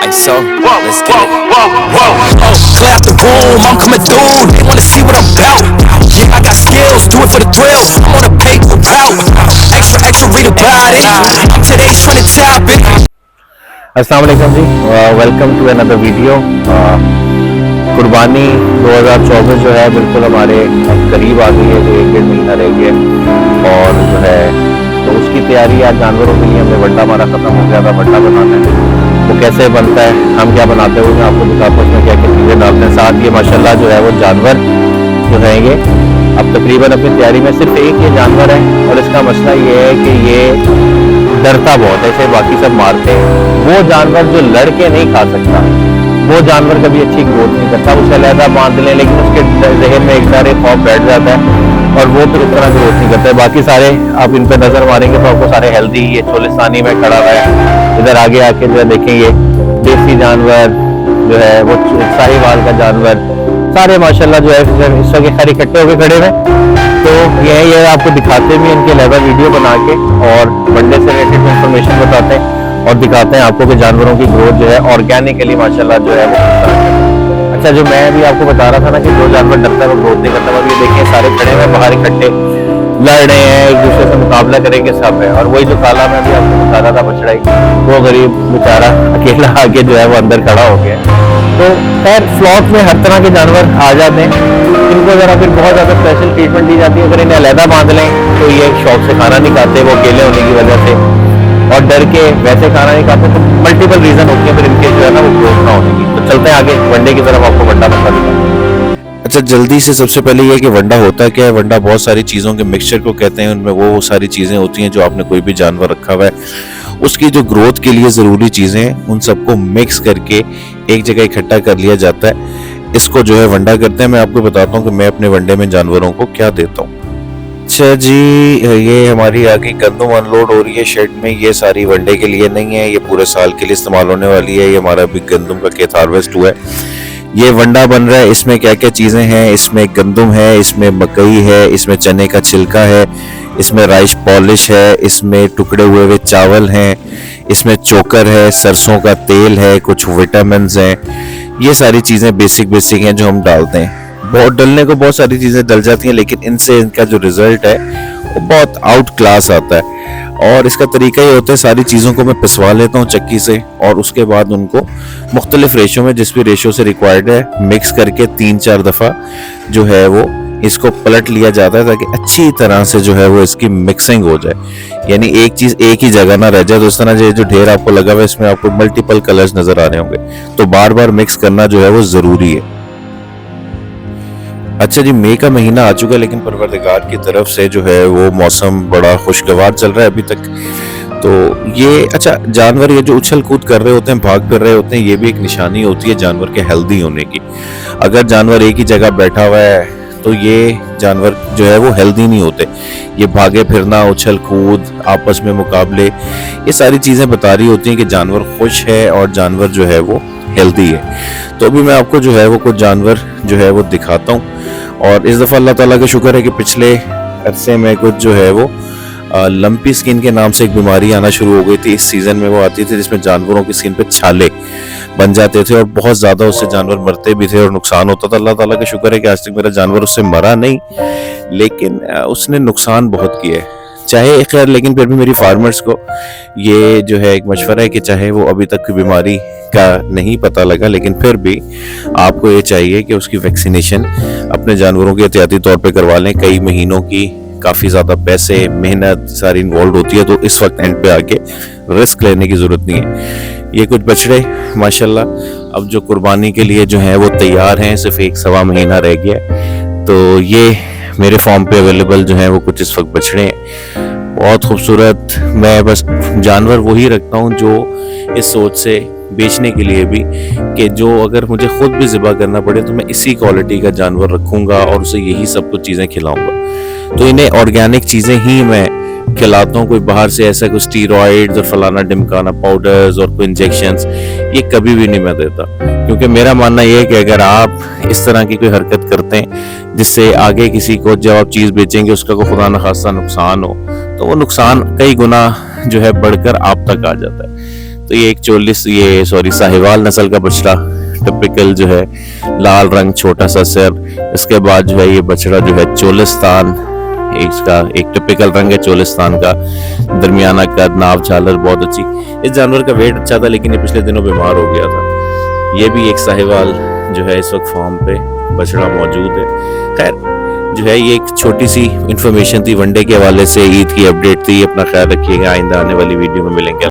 Hey, so, let's get it. Clear out the room, I'm coming through. They wanna see what I'm about. Yeah, I got skills, do it for the thrill. I'm on a paper route. Extra, read about it. I'm today trying to top it. अस्सलाम वालेकुम जी, welcome to another video. कुर्बानी 2024 जो है बिल्कुल हमारे करीब आ गई है, जो 1-1.5 महीना रह गया और जो है तो उसकी तैयारी आज जानवरों के लिए हमने वड्डा हमारा ख़त्म हो गया था। वड्डा बनाना है, वो कैसे बनता है, हम क्या बनाते हुए मैं आपको दिखाता हूँ उसमें क्या क्या चीज़ें डालते हैं। साथ ये माशाल्लाह जो है वो जानवर जो है ये अब तकरीबन अपनी तैयारी में सिर्फ एक ये जानवर है और इसका मसला ये है कि ये डरता बहुत है, इसे बाकी सब मारते हैं। वो जानवर जो लड़के नहीं खा सकता, वो जानवर कभी अच्छी ग्रोथ नहीं करता। उसे अलहदा बांध लें लेकिन उसके जहन में एक सारे खौफ बैठ जाता है और वो फिर उस तरह ग्रोथ नहीं करता है। बाकी सारे आप इन पे नजर मारेंगे तो आपको सारे हेल्दी, ये चोलिस्तानी में खड़ा हुआ है, इधर आगे आके जो है देखेंगे देसी जानवर जो है वो साहिवाल का जानवर, सारे माशाल्लाह जो है इस वक्त खैर इकट्ठे होकर खड़े हुए। तो ये आपको दिखाते भी इनके अलग वीडियो बना के और वनडे से रिलेटेड इंफॉर्मेशन बताते हैं और दिखाते हैं आपको कि जानवरों की ग्रोथ जो है ऑर्गेनिकली माशाल्लाह जो है वो। अच्छा, जो मैं अभी आपको बता रहा था ना कि जो जानवर डरता है वो ग्रोथ नहीं करता, अभी देखिए सारे खड़े हुए बाहर इकट्ठे लड़ रहे हैं, एक दूसरे से मुकाबला करेंगे सब है। और वही जो काला मैं अभी आपको बता रहा था बछड़ा, वो गरीब बेचारा अकेला आके जो है वो अंदर खड़ा हो गया। तो खैर फ्लॉक में हर तरह के जानवर आ जाते हैं, इनको जरा फिर बहुत ज़्यादा स्पेशल ट्रीटमेंट दी जाती है। अगर इन्हें अलहदा बांध लें तो ये शौक से खाना नहीं खाते, वो अकेले होने की वजह से और डर के वैसे खाना नहीं खाते। तो मल्टीपल रीजन होती है फिर इनके जो है ना वो ग्रोथ ना होने की। तो चलते हैं आगे वनडे की तरफ, आपको वंडा बता देता हूं। अच्छा, जल्दी से सबसे पहले ये कि वंडा होता क्या है। वंडा बहुत सारी चीज़ों के मिक्सचर को कहते हैं, उनमें वो सारी चीज़ें होती हैं जो आपने कोई भी जानवर रखा हुआ है उसकी जो ग्रोथ के लिए ज़रूरी चीज़ें हैं उन सबको मिक्स करके एक जगह इकट्ठा कर लिया जाता है। इसको जो है वंडा करते हैं। मैं आपको बताता हूँ कि मैं अपने वनडे में जानवरों को क्या देता हूँ। अच्छा जी, ये हमारी आगे गंदम अनलोड हो रही है शेड में। ये सारी वनडे के लिए नहीं है, ये पूरे साल के लिए इस्तेमाल होने वाली है। ये हमारा भी गंदम का खेत हार्वेस्ट हुआ है, ये वंडा बन रहा है। इसमें क्या क्या चीज़ें हैं, इसमें गंदम है, इसमें मकई है, इसमें चने का छिलका है, इसमें राइस पॉलिश है, इसमें टुकड़े हुए हुए चावल हैं, इसमें चोकर है, सरसों का तेल है, कुछ विटामिन हैं। ये सारी चीज़ें बेसिक हैं जो हम डालते हैं। बहुत डलने को बहुत सारी चीज़ें डल जाती हैं लेकिन इनसे इनका जो रिजल्ट है वो बहुत आउट क्लास आता है। और इसका तरीका ये होता है, सारी चीज़ों को मैं पिसवा लेता हूँ चक्की से और उसके बाद उनको मुख्तलिफ रेशो में, जिस भी रेशो से रिक्वायर्ड है, मिक्स करके 3-4 दफ़ा जो है वो इसको पलट लिया जाता है ताकि अच्छी तरह से जो है वो इसकी मिक्सिंग हो जाए, यानी एक चीज़ एक ही जगह ना रह जाए। तो इस तरह जो ढेर आपको लगा हुआ है इसमें आपको मल्टीपल कलर्स नज़र आ रहे होंगे, तो बार बार मिक्स करना जो है वो ज़रूरी है। अच्छा जी, मई का महीना आ चुका है लेकिन परवरदिगार की तरफ से जो है वो मौसम बड़ा खुशगवार चल रहा है अभी तक। तो ये अच्छा, जानवर ये जो उछल कूद कर रहे होते हैं, भाग कर रहे होते हैं, ये भी एक निशानी होती है जानवर के हेल्दी होने की। अगर जानवर एक ही जगह बैठा हुआ है तो ये जानवर जो है वो हेल्दी नहीं होते। ये भागे फिरना, उछल कूद, आपस में मुकाबले, ये सारी चीज़ें बता रही होती हैं कि जानवर खुश है और जानवर जो है वो हेल्दी है। तो अभी मैं आपको जो है वो कुछ जानवर जो है वो दिखाता हूँ। और इस दफ़ा अल्लाह ताला का शुक्र है कि पिछले अरसे में कुछ जो है वो लंपी स्किन के नाम से एक बीमारी आना शुरू हो गई थी। इस सीज़न में वो आती थी जिसमें जानवरों की स्किन पे छाले बन जाते थे और बहुत ज़्यादा उससे जानवर मरते भी थे और नुकसान होता था। अल्लाह ताला का शुक्र है कि आज तक मेरा जानवर उससे मरा नहीं, लेकिन उसने नुकसान बहुत किया है। चाहे खैर, लेकिन फिर भी मेरी फार्मर्स को ये जो है एक मशवरा है कि चाहे वो अभी तक बीमारी का नहीं पता लगा लेकिन फिर भी आपको ये चाहिए कि उसकी वैक्सीनेशन अपने जानवरों के एहतियाती तौर पे करवा लें। कई महीनों की काफ़ी ज़्यादा पैसे, मेहनत सारी इन्वॉल्व होती है, तो इस वक्त एंड पे आके रिस्क लेने की ज़रूरत नहीं है। ये कुछ बछड़े माशाल्लाह अब जो कुर्बानी के लिए जो है वो तैयार हैं, सिर्फ 1-1.25 महीना रह गया। तो ये मेरे फार्म पे अवेलेबल जो है वो कुछ इस वक्त बछड़े हैं, बहुत खूबसूरत। मैं बस जानवर वही रखता हूँ जो इस सोच से बेचने के लिए भी कि जो अगर मुझे खुद भी ज़िबा करना पड़े तो मैं इसी क्वालिटी का जानवर रखूँगा और उसे यही सब कुछ चीज़ें खिलाऊँगा। तो इन्हें ऑर्गेनिक चीज़ें ही मैं खिलाता हूँ। कोई बाहर से ऐसा कोई स्टीरॉइड्स और फलाना ढिमकाना पाउडर्स और कोई इंजेक्शंस, ये कभी भी नहीं मैं देता, क्योंकि मेरा मानना ये है कि अगर आप इस तरह की कोई हरकत करते हैं जिससे आगे किसी को जब आप चीज़ बेचेंगे उसका कोई खुदा न खास्ता नुकसान हो, तो वो नुकसान कई गुना जो है बढ़कर आप तक आ जाता है। तो ये एक साहिवाल नस्ल का बछड़ा, टिपिकल जो है लाल रंग, छोटा सा सिर। इसके बाद जो है ये बछड़ा जो है चोलिस्तान, इसका एक टिपिकल रंग है चोलिस्तान का, दरमियाना कद, नाव झालर बहुत अच्छी। इस जानवर का वेट अच्छा था लेकिन ये पिछले दिनों बीमार हो गया था। ये भी एक साहिवाल जो है इस वक्त फार्म पे बछड़ा मौजूद है। खैर जो है ये एक छोटी सी इंफॉर्मेशन थी वनडे के हवाले से, ईद की अपडेट थी। अपना ख्याल रखिएगा, आइंदा आने वाली वीडियो में मिलेंगे।